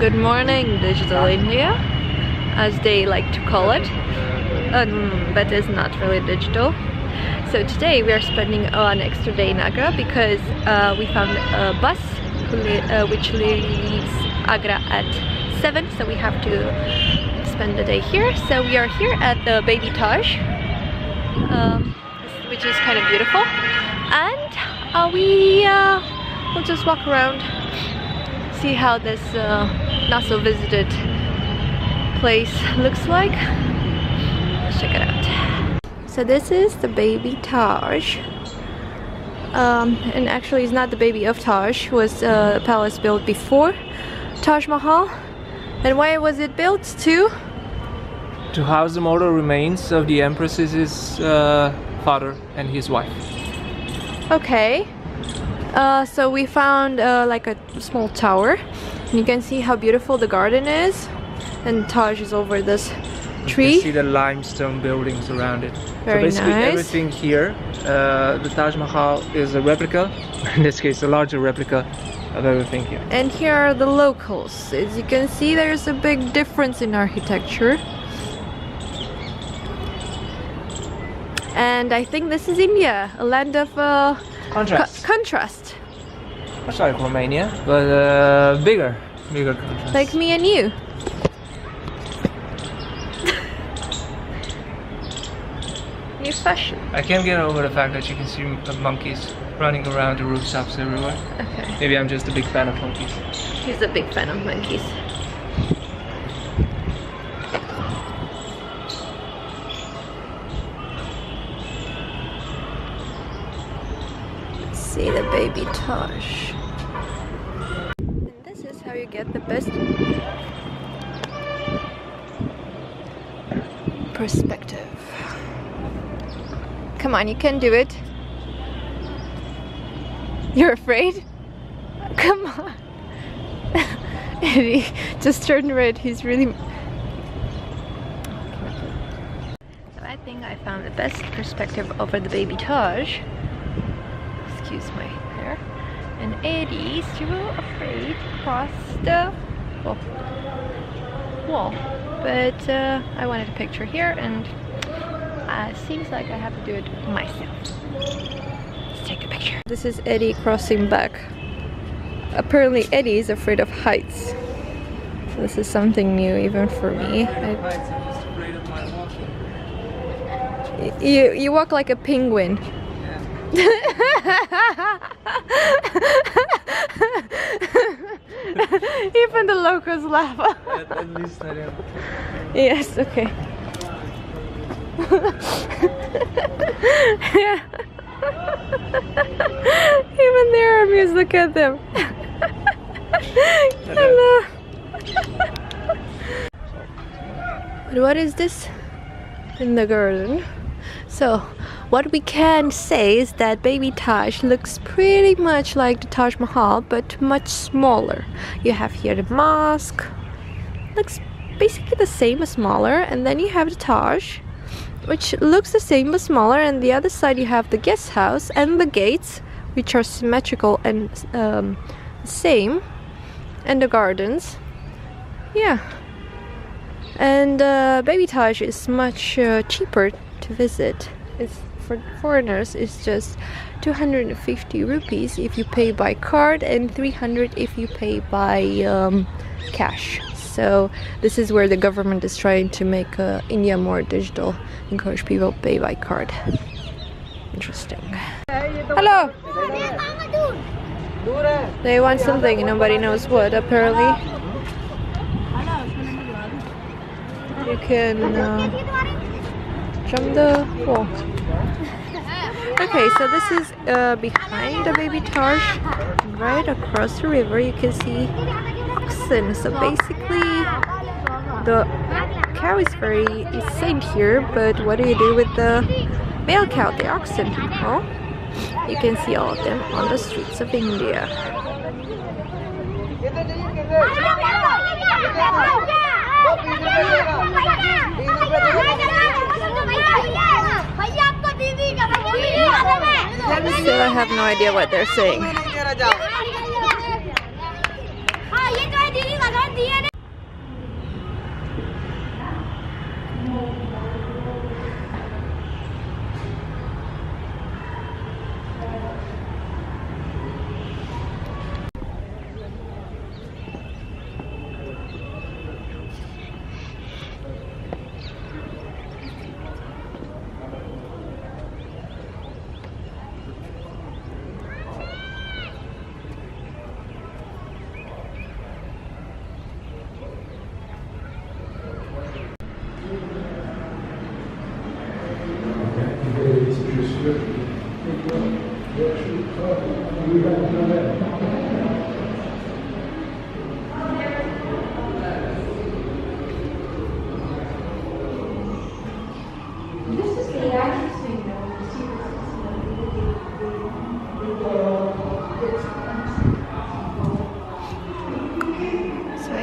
Good morning, digital India, as they like to call it, but it's not really digital. So today we are spending an extra day in Agra because we found a bus which leaves Agra at 7, so we have to spend the day here. So we are here at the Baby Taj, which is kind of beautiful, and we'll just walk around, see how this not so visited place looks like. Let's check it out. So this is the Baby Taj, and actually it's not the baby of Taj. It was a palace built before Taj Mahal. And why was it built? To house the mortal remains of the empress's father and his wife. Okay. So we found like a small tower, and you can see how beautiful the garden is, and Taj is over this tree. You can see the limestone buildings around it. Very so basically nice. Everything here, the Taj Mahal is a replica, in this case a larger replica of everything here. And here are the locals. As you can see, there's a big difference in architecture. And I think this is India, a land of Contrast. contrast. Much like Romania, but bigger contrast. Like me and you. New fashion. I can't get over the fact that you can see monkeys running around the rooftops everywhere. Okay. Maybe I'm just a big fan of monkeys. He's a big fan of monkeys. Let's see the Baby Taj. And this is how you get the best perspective. Come on, you can do it. You're afraid? Come on. Eddie just turned red. He's really... So I think I found the best perspective over the Baby Taj. Excuse my hair. And Eddie's too afraid to cross the wall. But I wanted a picture here, and seems like I have to do it myself. Let's take a picture. This is Eddie crossing back. Apparently Eddie is afraid of heights. So this is something new even for me. You walk like a penguin. Even the locals laugh. At least I am. Yes, okay. Yeah. Even they're amused. Look at them. Hello. But what is this in the garden? So what we can say is that Baby Taj looks pretty much like the Taj Mahal, but much smaller. You have here the mosque, looks basically the same but smaller, and then you have the Taj, which looks the same but smaller, and the other side you have the guest house and the gates, which are symmetrical and same, and the gardens. Yeah. And Baby Taj is much cheaper to visit. It's for foreigners. It's just 250 rupees if you pay by card, and 300 if you pay by cash. So this is where the government is trying to make India more digital, encourage people to pay by card. Interesting. Hello. They want something, nobody knows what, apparently. You can jump the wall. Okay, so this is behind the Baby Taj, right across the river. You can see oxen. So basically the cow is very saint here, but what do you do with the male cow, the oxen? Well, you can see all of them on the streets of India. Still, I have no idea what they're saying.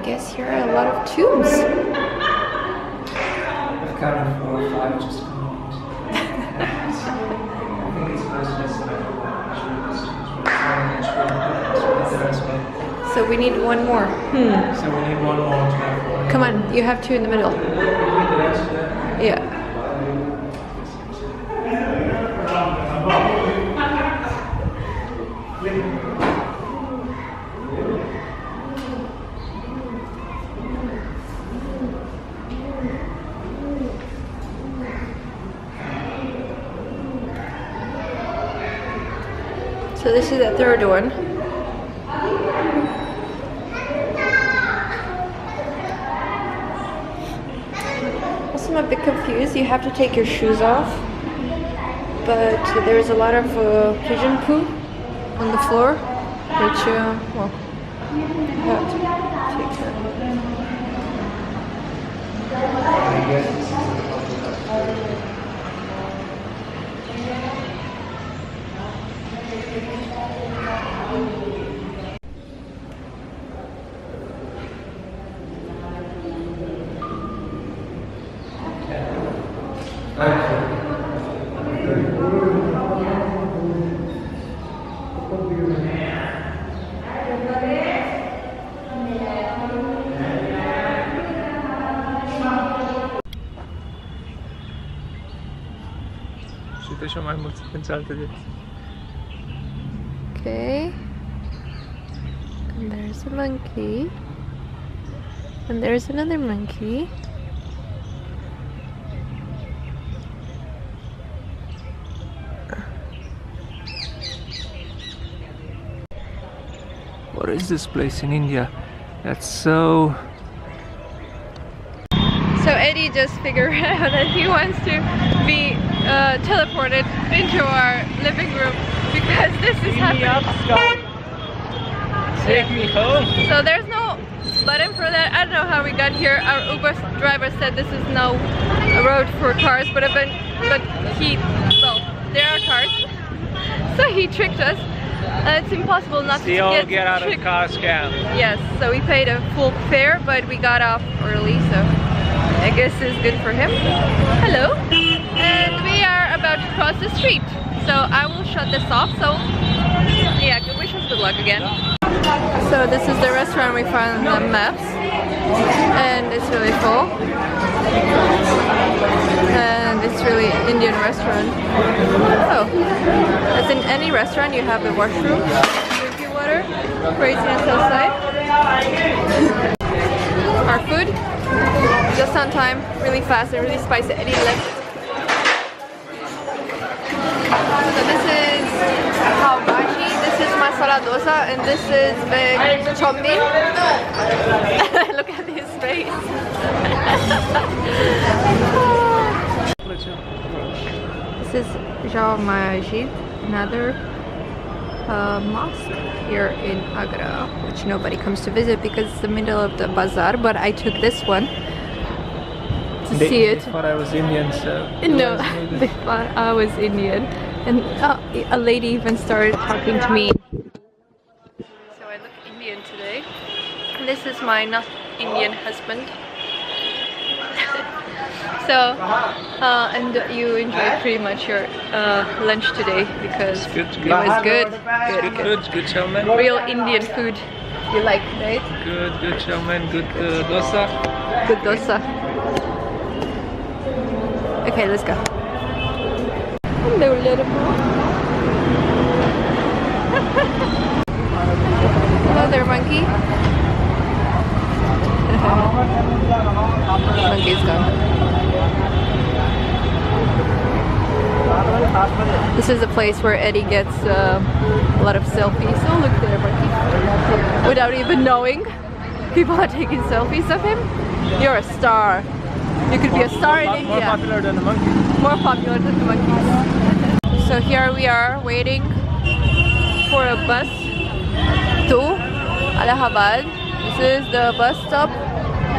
guess here are a lot of tombs. I've counted 4 or 5 just a moment. I think it's supposed to be So we need one more. So we need one more to have. Come on, you have 2 in the middle. Yeah. So this is the third one. Also, I'm a bit confused. You have to take your shoes off, but there's a lot of pigeon poo on the floor, which, well, you have to take that. Okay. And there's a monkey. And there's another monkey. What is this place in India? That's so... So Eddie just figured out that he wants to be teleported into our living room because this is happening. Take me home. So there's no button for that. I don't know how we got here. Our Uber driver said this is no road for cars, but he, well, there are cars. So he tricked us. It's impossible not to get out of car scam. Yes, so we paid a full fare, but we got off early, so I guess it's good for him. Hello, and we are about to cross the street, so I will shut this off. So yeah, wish us good luck again. So this is the restaurant we found on the maps, and it's really full, and it's really Indian restaurant. Oh, as in any restaurant, you have the washroom, drinking water, craziness outside. Our food, just on time, really fast and really spicy. Eddie loves it. So this is pav bhaji, this is masala dosa, and this is veg chombi. Look at his face. This is Jama Masjid, another mosque here in Agra, which nobody comes to visit because it's the middle of the bazaar, but I took this one to see it. They thought I was Indian, so... No, they thought I was Indian. And a lady even started talking to me. So I look Indian today. And this is my not Indian husband. So, and you enjoyed pretty much your lunch today because it was good. Good showman. Real Indian food. You like, right? Good showman, good dosa. Good dosa. Okay, let's go. Hello, little boy. Hello there, monkey. Monkey's gone. This is a place where Eddie gets a lot of selfies. Oh, look there, monkey. Without even knowing, people are taking selfies of him. You're a star. You could be a star in India. More popular than the monkey. More popular than the monkeys. So here we are waiting for a bus to Allahabad. This is the bus stop.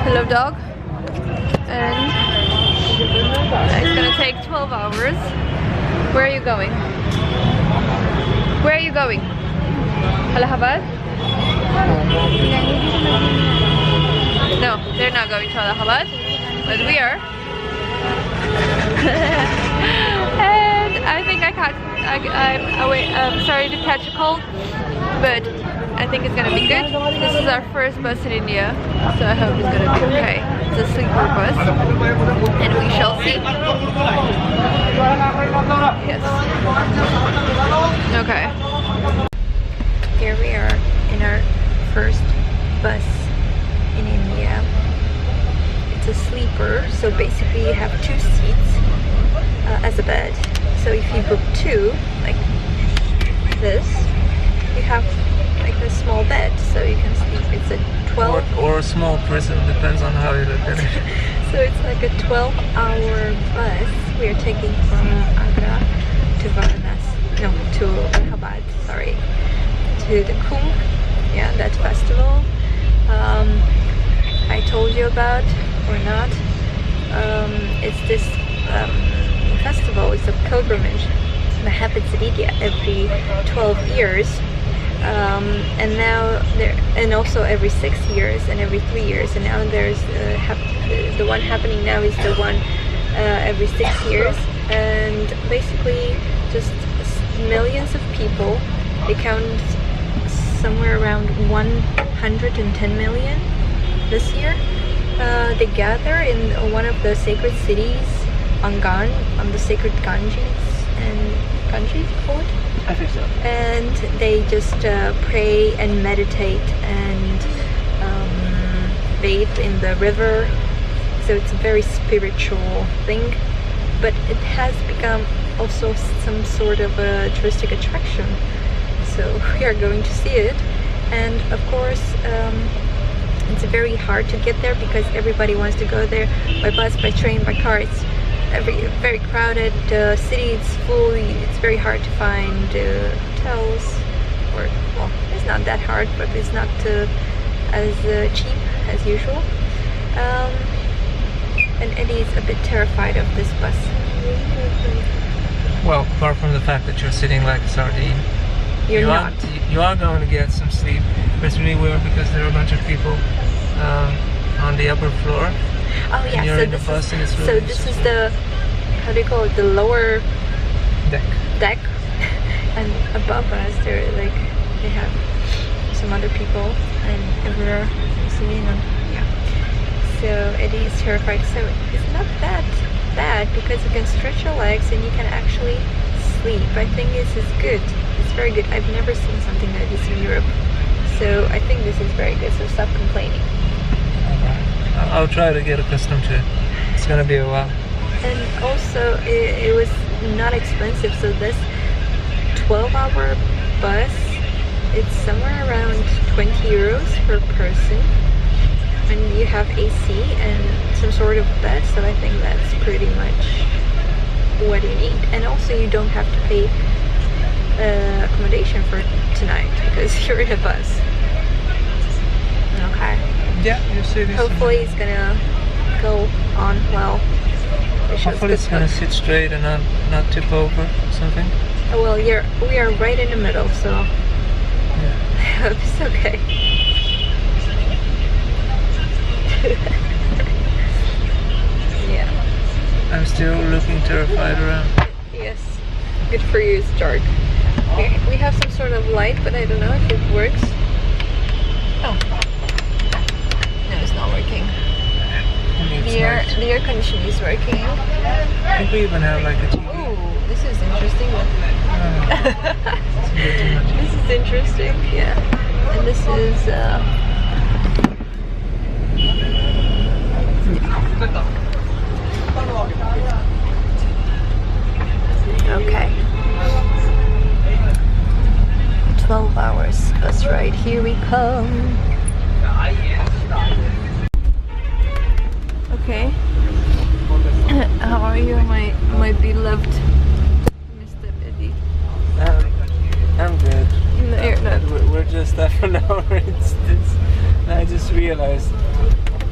Hello, dog. And it's gonna take 12 hours. Where are you going? Where are you going? Allahabad? not going to Allahabad, but we are. And I think I'm sorry to catch a cold, but I think it's gonna be good. This is our first bus in India, so I hope it's gonna be okay. It's a sleeper bus, and we shall see. Yes. Okay. Here we are in our first bus in India. It's a sleeper, so basically you have 2 seats as a bed. So if you book 2, like this, you have like a small bed, so you can sleep. It's a 12 or a small prison, depends on how you look at it. So it's like a 12-hour bus. We are taking from Agra to Varanasi, no, to Allahabad, sorry, to the Kumbh, yeah, that festival I told you about, or not. It's this festival. It's a pilgrimage that happens in India every 12 years. And now and also every 6 years and every 3 years, and now there's the one happening now is the one every 6 years, and basically just millions of people. They count somewhere around 110 million this year. They gather in one of the sacred cities on the sacred Ganges call it? I think so. And they just pray and meditate and bathe in the river. So it's a very spiritual thing, but it has become also some sort of a touristic attraction. So we are going to see it, and of course it's very hard to get there because everybody wants to go there by bus, by train, by car. It's very crowded city. It's full. It's very hard to find hotels, or well, it's not that hard, but it's not as cheap as usual. And Eddie is a bit terrified of this bus. Well, apart from the fact that you're sitting like a sardine, you are going to get some sleep. It's really weird because there are a bunch of people on the upper floor. Oh yeah, and you're in the bus and it's really this is the, how do you call it, the lower deck. And above us there, like, they have some other people and everywhere sitting on, yeah. So Eddie is terrified. So it's not that bad because you can stretch your legs and you can actually sleep. I think this is good. It's very good. I've never seen something like this in Europe. So I think this is very good, so stop complaining. I'll try to get accustomed to it. It's gonna be a while. And also it was not expensive, so this 12-hour bus, it's somewhere around 20 euros per person, and you have AC and some sort of bed, so I think that's pretty much what you need. And also you don't have to pay accommodation for tonight because you're in a bus. Okay. Yeah, you see this. Hopefully it's gonna go on well. Hopefully it's gonna sit straight and not tip over or something. Oh, well, we are right in the middle, so yeah. I hope it's okay. Yeah. I'm still looking terrified around. Yes. Good for you, it's dark. We have some sort of light, but I don't know if it works. Oh. No, it's not working. The air conditioning is working. I think we even have like a TV. Ooh, this is interesting. It's a bit too much. This is interesting, yeah. And this is okay. 12 hours bus ride. Here we come. Okay. How are you, my beloved Mr. Eddie? I'm good. No, you're not. We're just after an hour instance. I just realized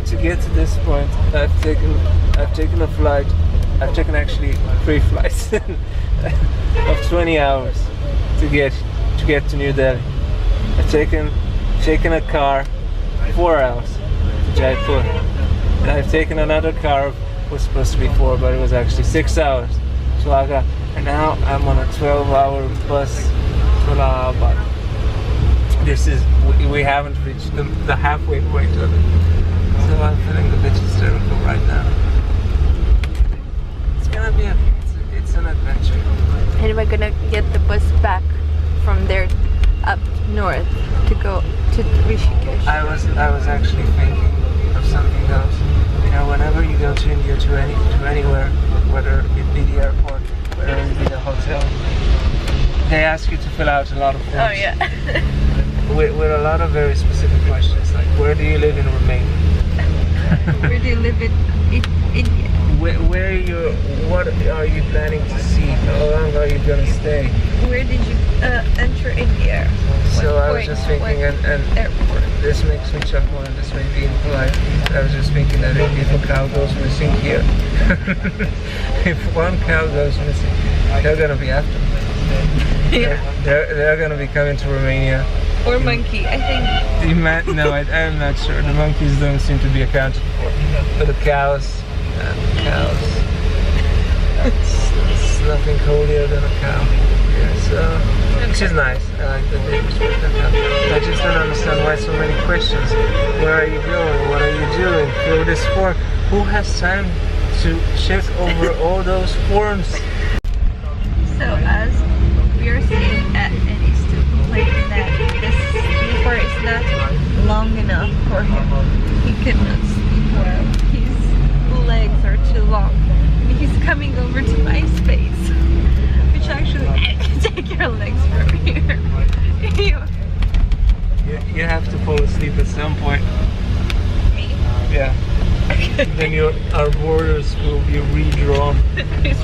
to get to this point, I've taken a flight. I've taken actually 3 flights of 20 hours to get to New Delhi. I've taken a car 4 hours to Jaipur. And I've taken another car, it was supposed to be 4, but it was actually 6 hours to Agra. And now I'm on a 12-hour bus to Allahabad. This is, we haven't reached the halfway point of it. So I'm feeling a bit hysterical right now. It's gonna be it's an adventure. And we're gonna get the bus back from there up north to go to Rishikesh. I was actually thinking of something else. You know, whenever you go to India to anywhere, whether it be the airport, whether it be the hotel, they ask you to fill out a lot of forms. Oh yeah. with a lot of very specific questions, like where do you live in Romania? Where do you live in India? What are you planning to see? How long are you gonna stay? Where did you enter India? So I was just thinking, and airport. this makes me chuckle, and this may be impolite. I was just thinking that if a cow goes missing here, if one cow goes missing, they're gonna be after me. Yeah. They're gonna be coming to Romania. Or monkey, I think. No, I'm not sure. The monkeys don't seem to be accounted for. But the cows, it's nothing holier than a cow. Yeah, so, which is nice. I like that they respect the cow. I just don't understand why so many questions. Where are you going? What are you doing? Fill this form. Who has time to check over all those forms? So as we are seeing at Eddie's to complain that this sleeper is not long enough for him. He cannot sleep well. His legs are too long. And he's coming over to my space. Which actually I can take your legs from here. You have to fall asleep at some point. Me? Yeah. Then our borders will be redrawn. Yes.